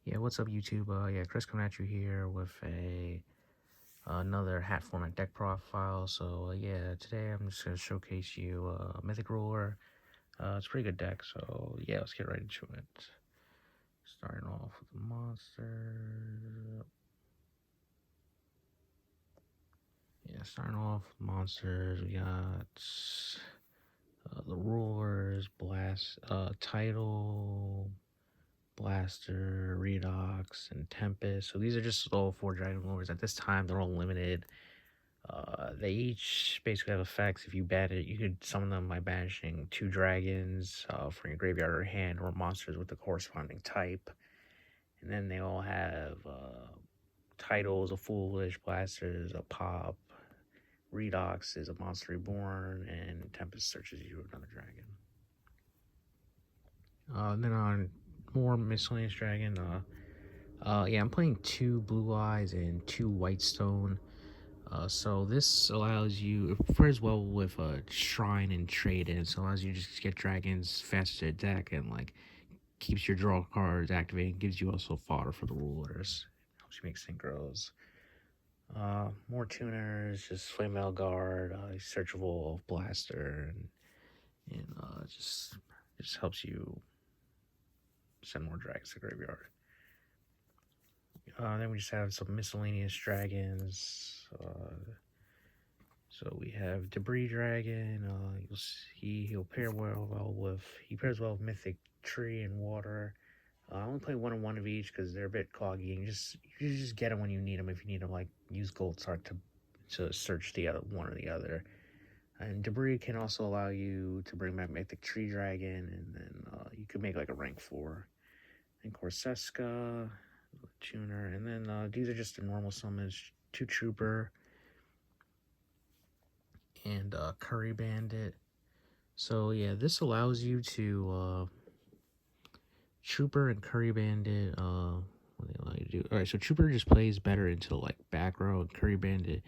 Yeah, what's up, YouTube? Yeah, Chris coming at you here with another hat format deck profile. So yeah, today I'm just gonna showcase you Mythic Ruler. It's a pretty good deck. So yeah, let's get right into it. Starting off with the monsters. Yeah, starting off with monsters. We got the Rulers, Blast, Title, Blaster, Redox, and Tempest. So these are just all 4 Dragon Lords. At this time, they're all limited. They each basically have effects. If you ban it, you could summon them by banishing 2 dragons from your graveyard or hand, or monsters with the corresponding type. And then they all have titles: a Foolish, Blasters, a Pop, Redox is a Monster Reborn, and Tempest searches you another dragon. Then on more miscellaneous dragon, yeah, I'm playing 2 Blue Eyes and 2 Whitestone. So this allows you, it pairs well with Shrine and Trade In. So it allows you to just get dragons faster to attack and like keeps your draw cards activated. Gives you also fodder for the rulers. Helps you make synchros. More tuners, just Flame Veil Guard, Searchable Blaster, and just helps you send more dragons to the graveyard. Then we just have some miscellaneous dragons. So we have Debris Dragon. You'll see he'll pair he pairs well with Mythic Tree and Water. I only play 1 of each because they're a bit cloggy. And you just get them when you need them. If you need them, like use Gold Star to search the other one or the other. And Debris can also allow you to bring back Mythic Tree Dragon, and then you can make like a rank 4. And Corseska, Tuner, and then these are just the normal summons: 2 Trooper and Curry Bandit. So yeah, this allows you to Trooper and Curry Bandit. What do they allow you to do? All right, so Trooper just plays better into like back row, and Curry Bandit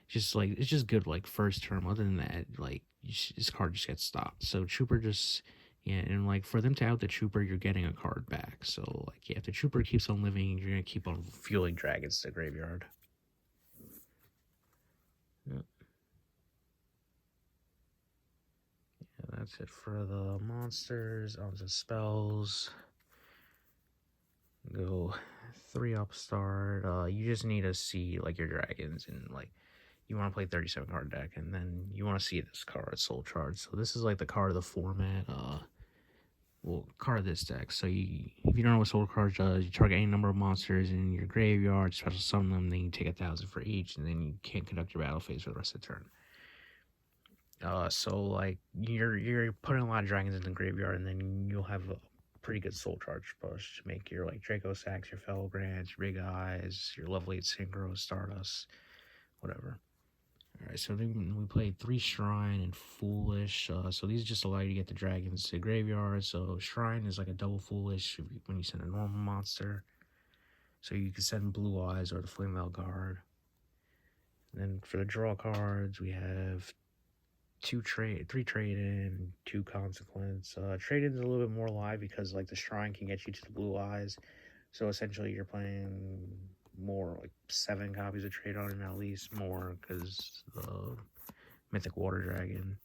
just like it's just good like first turn. Other than that, like this card just gets stopped. So Trooper just and like for them to out the Trooper, you're getting a card back. So like yeah, if the Trooper keeps on living, you're gonna keep on fueling dragons to the graveyard. Yeah. That's it for the monsters. On to spells. Go 3 upstart. You just need to see like your dragons, and like you want to play 37 card deck, and then you want to see this card, Soul Charge. So this is like the card of the format. Well, card of this deck. So if you don't know what Soul Charge does, you target any number of monsters in your graveyard, special summon them, then you take 1,000 for each, and then you can't conduct your battle phase for the rest of the turn. So like you're putting a lot of dragons in the graveyard, and then you'll have a pretty good Soul Charge push to make your like Draco Sacks, your Fellow Grants, your Big Eyes, your Level 8 Synchro, Stardust, whatever. Alright, so then we played 3 Shrine and Foolish. So these just allow you to get the dragons to the graveyard. So Shrine is like a double Foolish when you send a normal monster. So you can send Blue Eyes or the Flame Veil Guard. And then for the draw cards, we have 3 trade in, 2 consequence. Trade in is a little bit more live because like the Shrine can get you to the Blue Eyes. So essentially you're playing more like 7 copies of trade on, and at least more because the Mythic Water Dragon.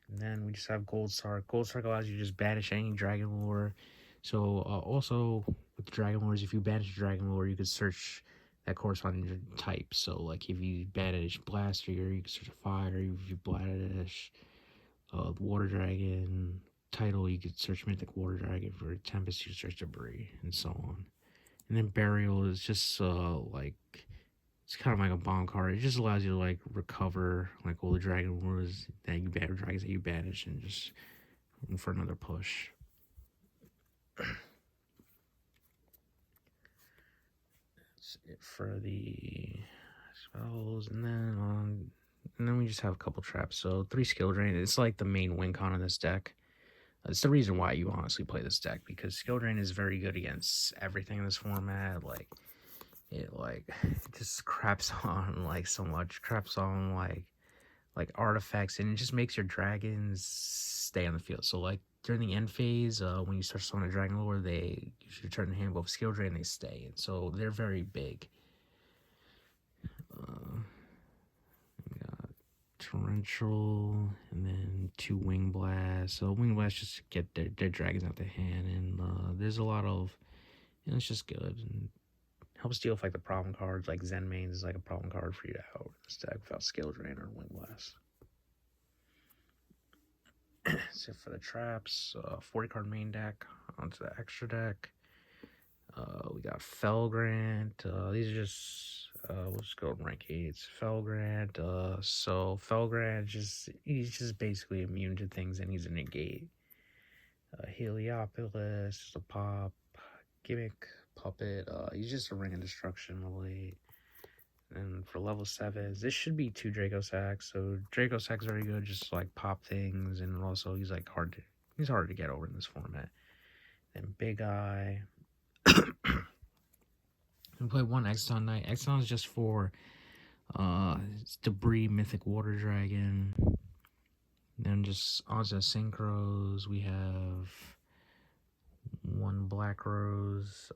And then we just have Gold Sark. Gold Sark allows you to just banish any Dragon Lore. So also with the Dragon Lores, if you banish a Dragon Lore, you could search that corresponding type. So like if you banish Blaster, you can search a Fire. If you banish Water Dragon title, you could search Mythic Water Dragon. For Tempest, you search Debris, and so on. And then Burial is just like it's kind of like a bomb card. It just allows you to like recover like all the dragon wars that you dragons that you banish, and just for another push. That's it for the spells, and then we just have a couple traps. So 3 skill drain. It's like the main win con of this deck. It's the reason why you honestly play this deck, because skill drain is very good against everything in this format. Like it just craps on like so much, craps on like artifacts, and it just makes your dragons stay on the field. So like during the end phase, when you start summoning a Dragon Lord, they usually turn the hand with Skill Drain and they stay. And so they're very big. We got Torrential, and then 2 Wing Blasts. So Wing Blast just to get their dragons out the hand, and there's a lot of, it's just good, and helps deal with like the problem cards, like Zen Mains is like a problem card for you to out instead without Skill Drain or Wing Blast. That's it for the traps. 40 card main deck onto the extra deck. We got Felgrant. These are just we'll just go rank 8. Felgrant. So Felgrant he's just basically immune to things and he's a negate. Heliopolis, a pop, gimmick, puppet. He's just a ring of destruction level 8. And for level 7s, this should be 2 Draco Sacks. So Draco Sacks very good, just like pop things, and also he's like hard to get over in this format. Then Big Eye. We play 1 Exxon Knight. Exxon is just for Debris Mythic Water Dragon. Then just onto Synchros, we have 1 Black Rose.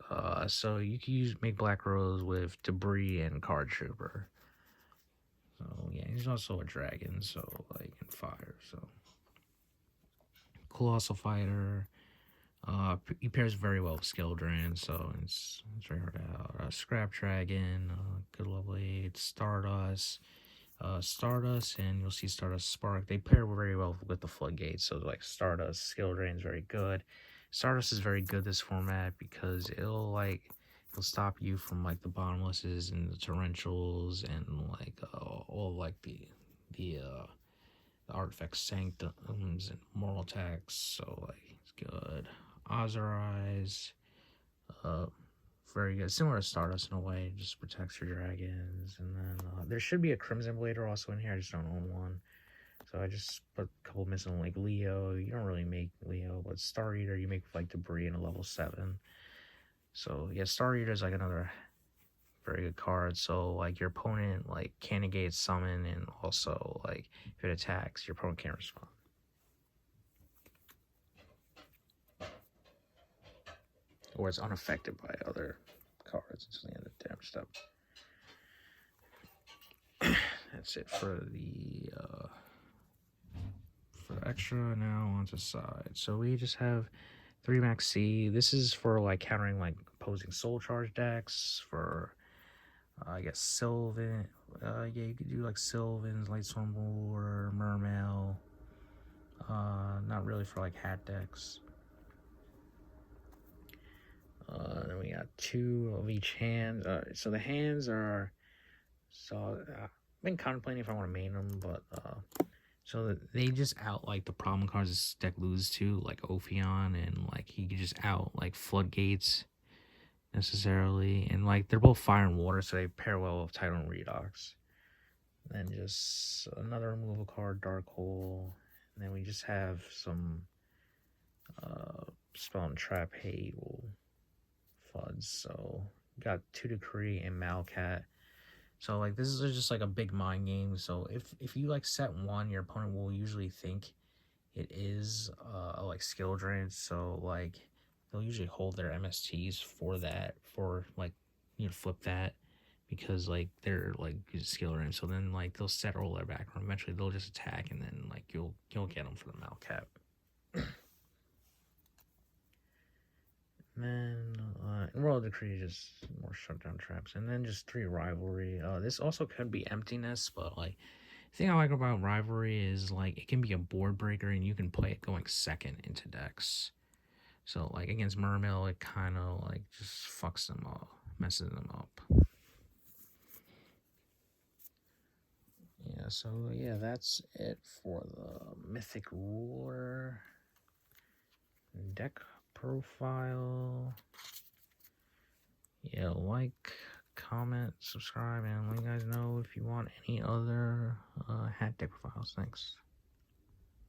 So you can make Black Rose with Debris and Card Trooper. So yeah, he's also a dragon, so like in fire. So Colossal Fighter. He pairs very well with Skill Drain, so it's very hard out. Scrap Dragon, good level 8. Stardust. Stardust, and you'll see Stardust Spark. They pair very well with the Floodgates, so like Stardust, Skill Drain is very good. Stardust is very good this format because it'll stop you from like the bottomlesses and the torrentials and like all like the artifact sanctums and moral attacks. So like it's good. Ozerize, very good. Similar to Stardust in a way, just protects your dragons. And then there should be a Crimson Blader also in here. I just don't own one. So I just put a couple missing, like Leo. You don't really make Leo, but Star Eater you make with like Debris in a level 7. So yeah, Star Eater is like another very good card. So like your opponent like can negate summon, and also like if it attacks, your opponent can't respond. Or it's unaffected by other cards until the end of the damage step. That's it for the extra. Now onto side. So we just have 3 Max C. This is for like countering like opposing Soul Charge decks. For I guess Sylvan. Yeah, you could do like Sylvan's, Lightstorm or Mermail. Not really for like Hat decks. Then we got 2 of each hand. So the hands are. So I've been contemplating if I want to main them, but so they just out like the problem cards this deck loses to, like Ophion, and like he could just out like Floodgates necessarily, and like they're both fire and water, so they pair well with Titan Redox. And then just another removal card, Dark Hole, and then we just have some Spell and Trap Hate FUDs. So got 2 Decree and Malcat. So like this is just like a big mind game. So if you like set 1, your opponent will usually think it is like Skill Drain. So like they'll usually hold their MSTs for that, for like flip that, because like they're like Skill Drain. So then like they'll set roll their background. Eventually they'll just attack, and then like you'll get them for the Malcap. And then Royal Decree, just more shutdown traps, and then just 3 Rivalry. This also could be Emptiness, but like the thing I like about Rivalry is like it can be a board breaker, and you can play it going second into decks. So like against Mermail, it kind of like just fucks them up, messes them up. Yeah, so yeah, that's it for the Mythic Ruler deck profile. Yeah, like, comment, subscribe, and let you guys know if you want any other hat deck profiles. Thanks.